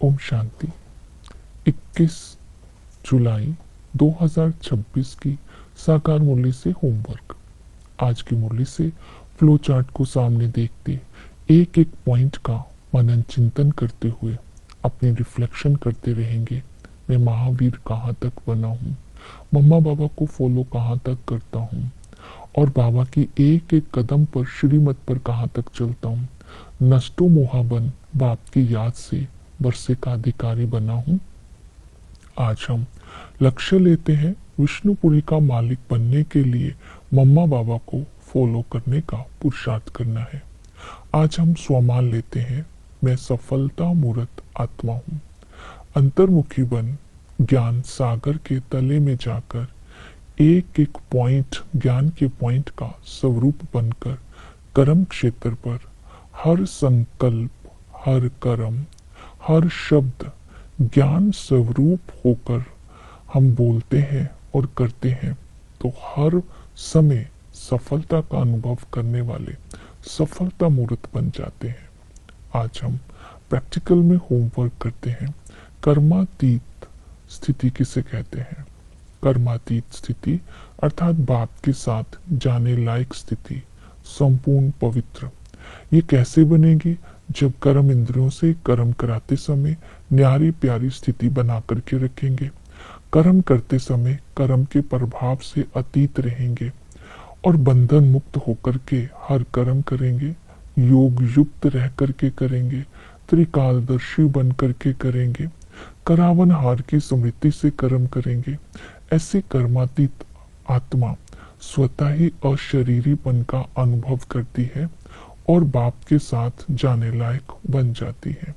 ओम शांति। 21 जुलाई 2026 की साकार मुरली से होमवर्क। आज की मुरली से फ्लो चार्ट को सामने देखते एक एक पॉइंट का मनन चिंतन करते हुए अपनी रिफ्लेक्शन करते रहेंगे। मैं महावीर कहाँ तक बना हूँ, मम्मा बाबा को फॉलो कहाँ तक करता हूँ और बाबा की एक एक कदम पर श्रीमत पर कहाँ तक चलता हूँ। नष्टो मोहाबन बाप की याद से वर्षे का अधिकारी बना हूँ। आज हम लक्ष्य लेते हैं विष्णुपुरी का मालिक बनने के लिए मम्मा बाबा को फॉलो करने का पुरुषार्थ करना है। आज हम स्वमान लेते हैं, मैं सफलता मूर्त आत्मा हूँ। अंतर्मुखी बन ज्ञान सागर के तले में जाकर एक एक पॉइंट ज्ञान के पॉइंट का स्वरूप बनकर कर्म क्षेत्र पर हर संकल्प, हर कर्म, हर शब्द ज्ञान स्वरूप होकर हम बोलते हैं और करते हैं तो हर समय सफलता का अनुभव करने वाले सफलता मूर्त बन जाते हैं। आज हम प्रैक्टिकल में होमवर्क करते हैं। कर्मातीत स्थिति किसे कहते हैं? कर्मातीत स्थिति अर्थात बाप के साथ जाने लायक स्थिति, संपूर्ण पवित्र। ये कैसे बनेगी? जब कर्म इंद्रियों से कर्म कराते समय न्यारी प्यारी स्थिति बना करके रखेंगे। कर्म करते समय कर्म के प्रभाव से अतीत रहेंगे और बंधन मुक्त होकर के हर कर्म करेंगे। योग युक्त रह करके करेंगे, त्रिकालदर्शी बन करके करेंगे, करावन हार की स्मृति से कर्म करेंगे। ऐसी कर्मातीत आत्मा स्वतः ही अशरीरीपन का अनुभव करती है और बाप के साथ जाने लायक बन जाती है।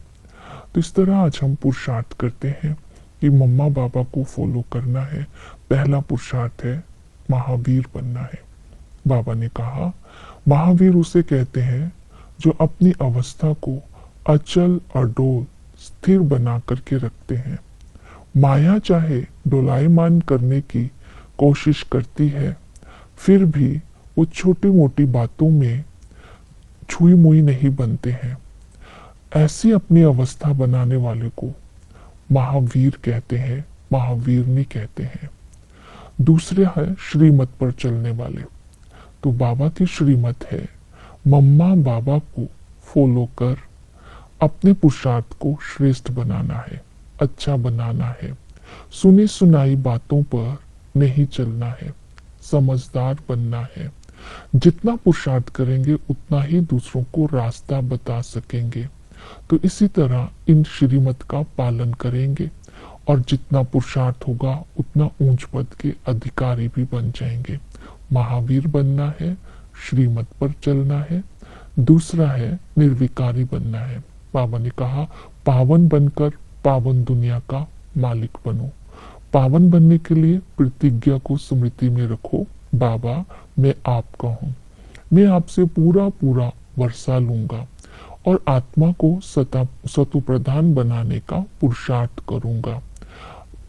तो इस तरह आज हम पुरुषार्थ करते हैं कि मम्मा बाबा को फॉलो करना है। पहला पुरुषार्थ है महावीर बनना है। बाबा ने कहा महावीर उसे कहते हैं जो अपनी अवस्था को अचल अडोल स्थिर बना करके रखते हैं। माया चाहे डोलायमान करने की कोशिश करती है, फिर भी वो छोटी मोटी बातों में छुई मुई नहीं बनते हैं। ऐसी अपनी अवस्था बनाने वाले को महावीर कहते हैं, महावीरनी कहते हैं। दूसरे है श्रीमत पर चलने वाले। तो बाबा की श्रीमत है मम्मा बाबा को फॉलो कर अपने पुरुषार्थ को श्रेष्ठ बनाना है, अच्छा बनाना है। सुनी सुनाई बातों पर नहीं चलना है, समझदार बनना है। जितना पुरुषार्थ करेंगे उतना ही दूसरों को रास्ता बता सकेंगे। तो इसी तरह इन श्रीमत का पालन करेंगे और जितना पुरुषार्थ होगा उतना ऊंच पद के अधिकारी भी बन जाएंगे। महावीर बनना है, श्रीमत पर चलना है। दूसरा है निर्विकारी बनना है। बाबा ने कहा पावन बनकर पावन दुनिया का मालिक बनो। पावन बनने के लिए प्रतिज्ञा को स्मृति में रखो। बाबा मैं आपका हूँ, मैं आपसे पूरा पूरा वर्षा लूंगा और आत्मा को सतु प्रधान बनाने का पुरुषार्थ करूंगा।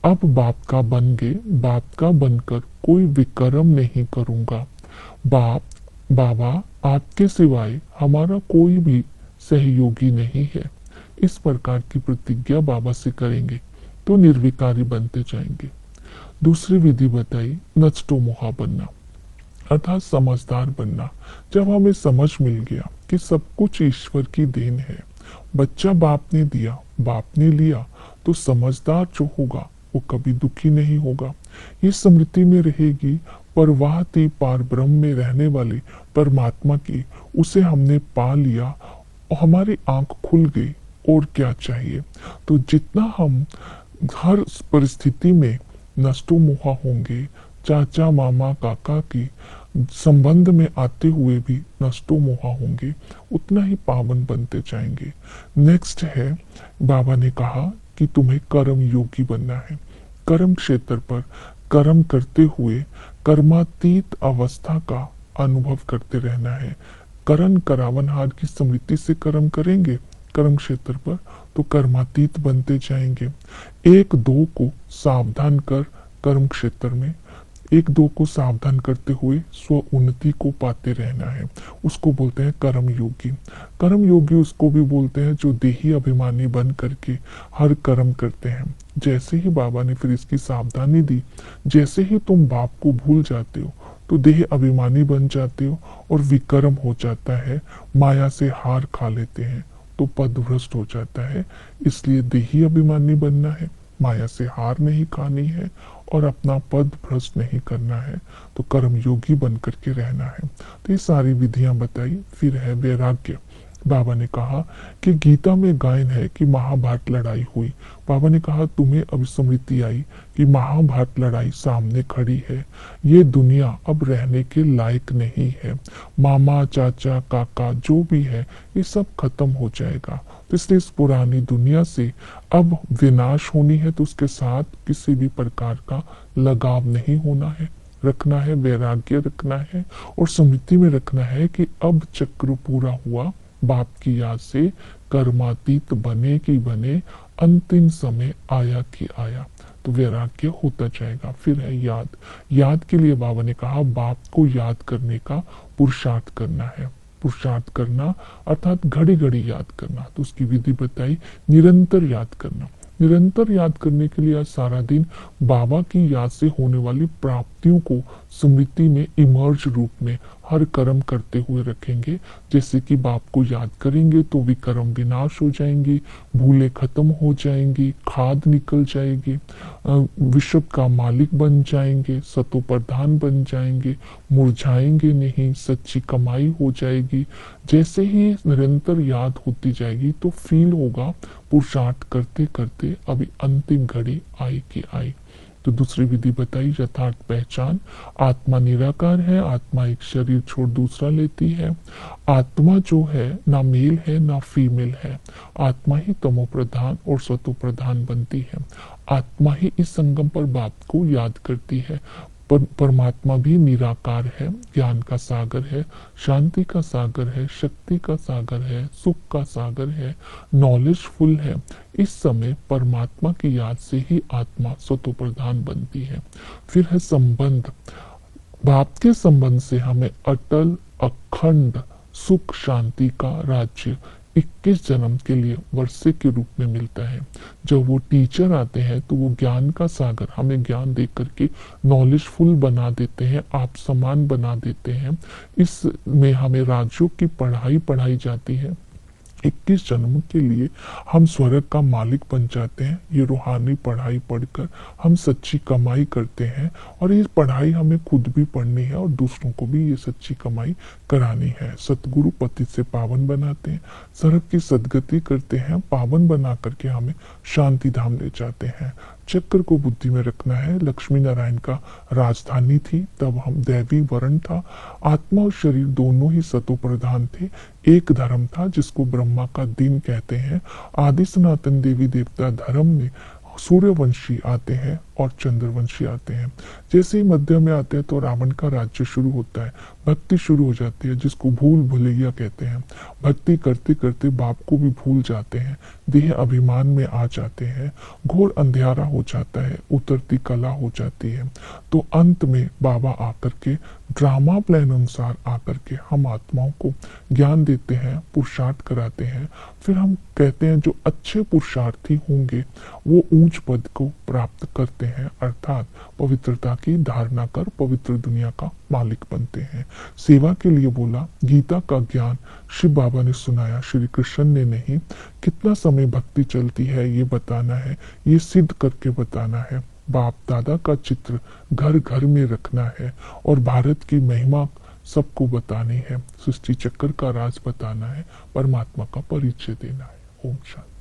अब बाप का बन गए, बाप का बनकर कोई विक्रम नहीं करूंगा। बाबा आपके सिवाय हमारा कोई भी सहयोगी नहीं है। इस प्रकार की प्रतिज्ञा बाबा से करेंगे तो निर्विकारी बनते जाएंगे। दूसरी विधि बताई नष्टो मोहा बनना अर्थात समझदार बनना। जब हमें समझ मिल गया कि सब कुछ ईश्वर की देन है, बच्चा बाप ने दिया, बाप ने लिया, तो समझदार जो होगा वो कभी दुखी नहीं होगा। ये स्मृति में रहेगी परवाहती पार ब्रह्म में रहने वाले परमात्मा की, उसे हमने पा लिया और हमारी आंख खुल गई। और क्या चाहिए? तो जितना हम हर परिस्थिति में नष्टो मोहा होंगे, चाचा मामा काका की संबंध में आते हुए भी नष्टो मोहा होंगे, उतना ही पावन बनते जाएंगे। नेक्स्ट है बाबा ने कहा कि तुम्हें कर्म योगी बनना है। कर्म क्षेत्र पर कर्म करते हुए कर्मातीत अवस्था का अनुभव करते रहना है। करण करावनहार की स्मृति से कर्म करेंगे कर्म क्षेत्र पर तो कर्मातीत बनते जाएंगे। एक दो को सावधान कर कर्म क्षेत्र में एक दो को सावधान करते हुए स्व उन्नति को पाते रहना है। उसको बोलते हैं कर्म योगी। कर्म योगी उसको भी बोलते हैं जो देही अभिमानी बन करके हर कर्म करते हैं। जैसे ही बाबा ने फिर इसकी सावधानी दी, जैसे ही तुम बाप को भूल जाते हो तो देह अभिमानी बन जाते हो और विकर्म हो जाता है, माया से हार खा लेते हैं तो पद भ्रष्ट हो जाता है। इसलिए देही अभिमानी बनना है, माया से हार नहीं खानी है और अपना पद भ्रष्ट नहीं करना है, तो कर्म योगी बन करके रहना है। तो ये सारी विधियां बताई। फिर है वैराग्य। बाबा ने कहा कि गीता में गायन है कि महाभारत लड़ाई हुई। बाबा ने कहा तुम्हें अब स्मृति आई कि महाभारत लड़ाई सामने खड़ी है, ये दुनिया अब रहने के लायक नहीं है। मामा चाचा काका जो भी है ये सब खत्म हो जाएगा। तो इसलिए इस पुरानी दुनिया से अब विनाश होनी है, तो उसके साथ किसी भी प्रकार का लगाव नहीं होना है, रखना है, वैराग्य रखना है और स्मृति में रखना है कि अब चक्र पूरा हुआ, बाप की याद से कर्मातीत बने कि बने, अंतिम समय आया कि आया। तो वैराग्य होता जाएगा। फिर है याद। याद के लिए बाबा ने कहा बाप को याद करने का पुरुषार्थ करना है। पुरुषार्थ करना अर्थात घड़ी घड़ी याद करना। तो उसकी विधि बताई, निरंतर याद करना। निरंतर याद करने के लिए आज सारा दिन बाबा की याद से होने वाली प्राप्तियों को स्मृति में इमर्ज रूप में हर कर्म करते हुए रखेंगे। जैसे कि बाप को याद करेंगे तो विकर्म विनाश हो जाएंगे, भूले खत्म हो जाएंगी, खाद निकल जाएगी, विश्व का मालिक बन जाएंगे, सतो प्रधान बन जाएंगे, मुरझाएंगे नहीं, सच्ची कमाई हो जाएगी। जैसे ही निरंतर याद होती जाएगी तो फील होगा पुरुषार्थ करते करते अभी अंतिम घड़ी आई कि आई। तो दूसरी विधि बताई, यथार्थ पहचान। आत्मा निराकार है, आत्मा एक शरीर छोड़ दूसरा लेती है। आत्मा जो है ना मेल है ना फीमेल है, आत्मा ही तमो प्रधान और सतो प्रधान बनती है। आत्मा ही इस संगम पर बाप को याद करती है। परमात्मा भी निराकार है, ज्ञान का सागर है, शांति का सागर है, शक्ति का सागर है, सुख का सागर है, नॉलेजफुल है। इस समय परमात्मा की याद से ही आत्मा स्वतो प्रधान बनती है। फिर है संबंध। बाप के संबंध से हमें अटल अखंड सुख शांति का राज्य 21 जन्म के लिए वर्षे के रूप में मिलता है। जब वो टीचर आते हैं तो वो ज्ञान का सागर हमें ज्ञान दे करके नॉलेजफुल बना देते हैं, आप समान बना देते हैं। इसमें हमें राज्यों की पढ़ाई पढ़ाई जाती है। 21 जन्म के लिए हम स्वर्ग का मालिक बन जाते हैं। ये रूहानी पढ़ाई पढ़कर हम सच्ची कमाई करते हैं और ये पढ़ाई हमें खुद भी पढ़नी है और दूसरों को भी ये सच्ची कमाई करानी है। सतगुरु पतित से पावन बनाते हैं, सर्व की सदगति करते हैं, पावन बना करके हमें शांति धाम ले जाते हैं। चक्र को बुद्धि में रखना है। लक्ष्मी नारायण का राजधानी थी, तब हम दैवी वर्ण था। आत्मा और शरीर दोनों ही सतो प्रधान थे। एक धर्म था जिसको ब्रह्मा का दिन कहते हैं। आदि सनातन देवी देवता धर्म में सूर्यवंशी आते हैं और चंद्रवंशी आते हैं। जैसे ही मध्य में आते हैं तो रावण का राज्य शुरू होता है, भक्ति शुरू हो जाती है, जिसको भूल भुलैया कहते हैं। भक्ति करते करते बाप को भी भूल जाते हैं, देह अभिमान में आ जाते हैं, घोर अंधेरा हो जाता है, उतरती कला हो जाती है। तो अंत में बाबा आकर के ड्रामा प्लान अनुसार आकर के हम आत्माओं को ज्ञान देते हैं, पुरुषार्थ कराते हैं। फिर हम कहते हैं जो अच्छे पुरुषार्थी होंगे वो ऊंच पद को प्राप्त करते हैं, अर्थात पवित्रता की धारणा कर पवित्र दुनिया का मालिक बनते हैं। सेवा के लिए बोला, गीता का ज्ञान शिव बाबा ने सुनाया, श्री कृष्ण ने नहीं। कितना समय भक्ति चलती है ये बताना है, ये सिद्ध करके बताना है। बाप दादा का चित्र घर घर में रखना है और भारत की महिमा सबको बतानी है। सृष्टि चक्र का राज बताना है, परमात्मा का परिचय देना है। ओम शांति।